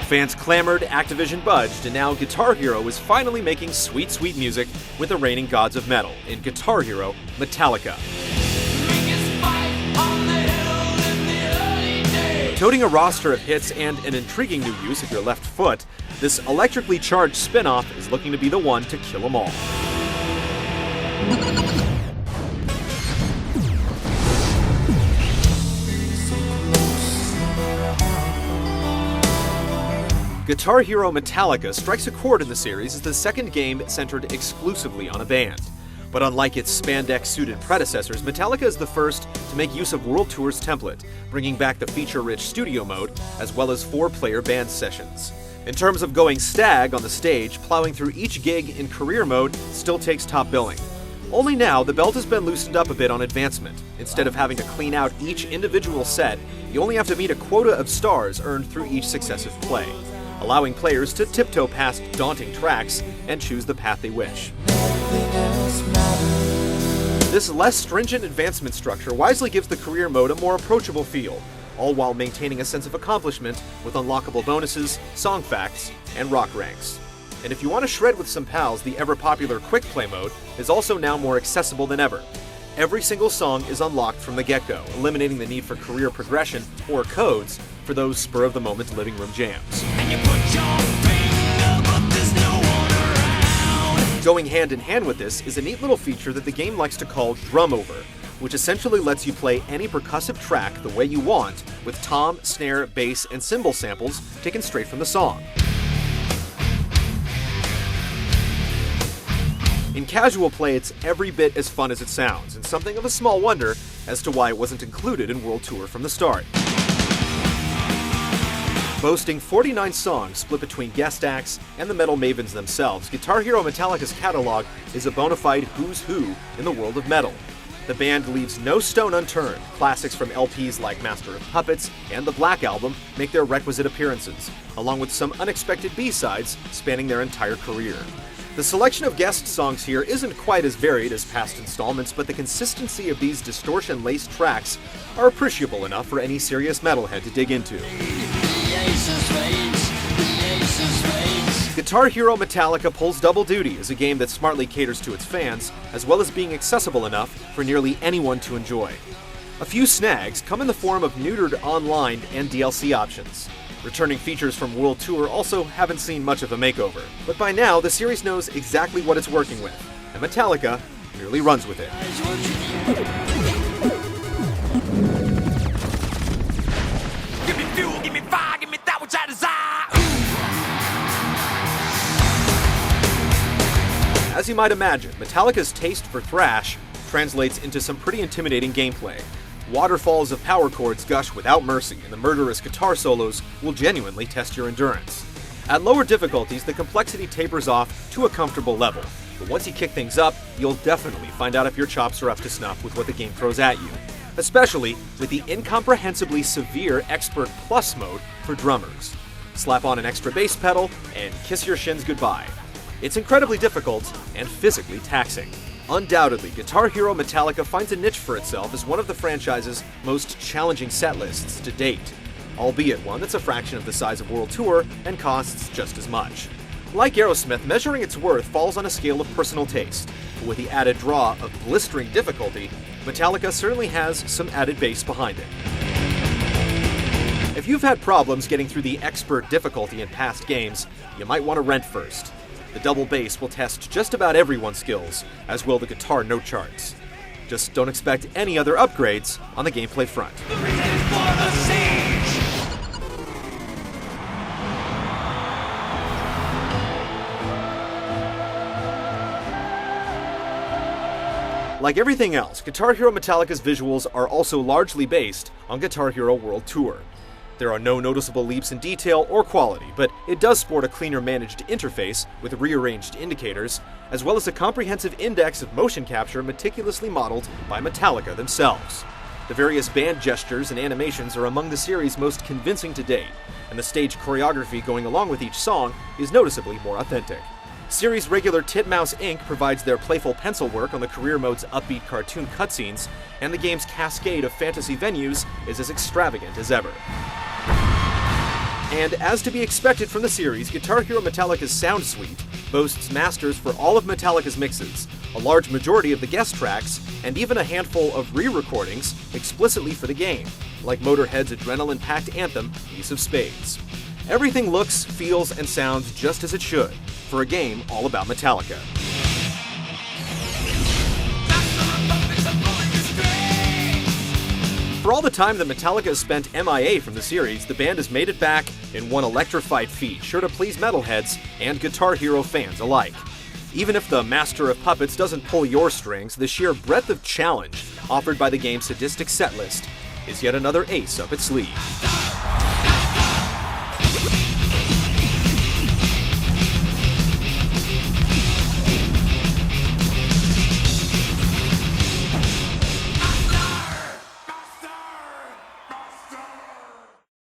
Fans clamored, Activision budged, and now Guitar Hero is finally making sweet, sweet music with the reigning gods of metal in Guitar Hero Metallica. Toting a roster of hits and an intriguing new use of your left foot, this electrically charged spin-off is looking to be the one to kill them all. Guitar Hero Metallica strikes a chord in the series as the second game centered exclusively on a band. But unlike its spandex-suited predecessors, Metallica is the first to make use of World Tour's template, bringing back the feature-rich studio mode, as well as 4-player band sessions. In terms of going stag on the stage, plowing through each gig in career mode still takes top billing. Only now, the belt has been loosened up a bit on advancement. Instead of having to clean out each individual set, you only have to meet a quota of stars earned through each successive play, allowing players to tiptoe past daunting tracks and choose the path they wish. This less stringent advancement structure wisely gives the career mode a more approachable feel, all while maintaining a sense of accomplishment with unlockable bonuses, song facts, and rock ranks. And if you want to shred with some pals, the ever-popular Quick Play mode is also now more accessible than ever. Every single song is unlocked from the get-go, eliminating the need for career progression or codes for those spur-of-the-moment living room jams. Going hand in hand with this is a neat little feature that the game likes to call Drum Over, which essentially lets you play any percussive track the way you want, with tom, snare, bass, and cymbal samples taken straight from the song. In casual play, it's every bit as fun as it sounds, and something of a small wonder as to why it wasn't included in World Tour from the start. Boasting 49 songs split between guest acts and the metal mavens themselves, Guitar Hero Metallica's catalog is a bona fide who's who in the world of metal. The band leaves no stone unturned. Classics from LPs like Master of Puppets and the Black Album make their requisite appearances, along with some unexpected B-sides spanning their entire career. The selection of guest songs here isn't quite as varied as past installments, but the consistency of these distortion-laced tracks are appreciable enough for any serious metalhead to dig into. Guitar Hero Metallica pulls double duty as a game that smartly caters to its fans, as well as being accessible enough for nearly anyone to enjoy. A few snags come in the form of neutered online and DLC options. Returning features from World Tour also haven't seen much of a makeover, but by now the series knows exactly what it's working with, and Metallica merely runs with it. Give me fuel, give me fire, give me that which I desire. As you might imagine, Metallica's taste for thrash translates into some pretty intimidating gameplay. Waterfalls of power chords gush without mercy, and the murderous guitar solos will genuinely test your endurance. At lower difficulties, the complexity tapers off to a comfortable level, but once you kick things up, you'll definitely find out if your chops are up to snuff with what the game throws at you, especially with the incomprehensibly severe Expert Plus mode for drummers. Slap on an extra bass pedal, and kiss your shins goodbye. It's incredibly difficult and physically taxing. Undoubtedly, Guitar Hero Metallica finds a niche for itself as one of the franchise's most challenging set lists to date, albeit one that's a fraction of the size of World Tour and costs just as much. Like Aerosmith, measuring its worth falls on a scale of personal taste, but with the added draw of blistering difficulty, Metallica certainly has some added bass behind it. If you've had problems getting through the expert difficulty in past games, you might want to rent first. The double bass will test just about everyone's skills, as will the guitar note charts. Just don't expect any other upgrades on the gameplay front. Like everything else, Guitar Hero Metallica's visuals are also largely based on Guitar Hero World Tour. There are no noticeable leaps in detail or quality, but it does sport a cleaner managed interface with rearranged indicators, as well as a comprehensive index of motion capture meticulously modeled by Metallica themselves. The various band gestures and animations are among the series' most convincing to date, and the stage choreography going along with each song is noticeably more authentic. Series regular Titmouse Inc. provides their playful pencil work on the career mode's upbeat cartoon cutscenes, and the game's cascade of fantasy venues is as extravagant as ever. And as to be expected from the series, Guitar Hero Metallica's sound suite boasts masters for all of Metallica's mixes, a large majority of the guest tracks, and even a handful of re-recordings explicitly for the game, like Motorhead's adrenaline-packed anthem, Ace of Spades. Everything looks, feels, and sounds just as it should, for a game all about Metallica. For all the time that Metallica has spent MIA from the series, the band has made it back in one electrified feat, sure to please metalheads and Guitar Hero fans alike. Even if the Master of Puppets doesn't pull your strings, the sheer breadth of challenge offered by the game's sadistic setlist is yet another ace up its sleeve.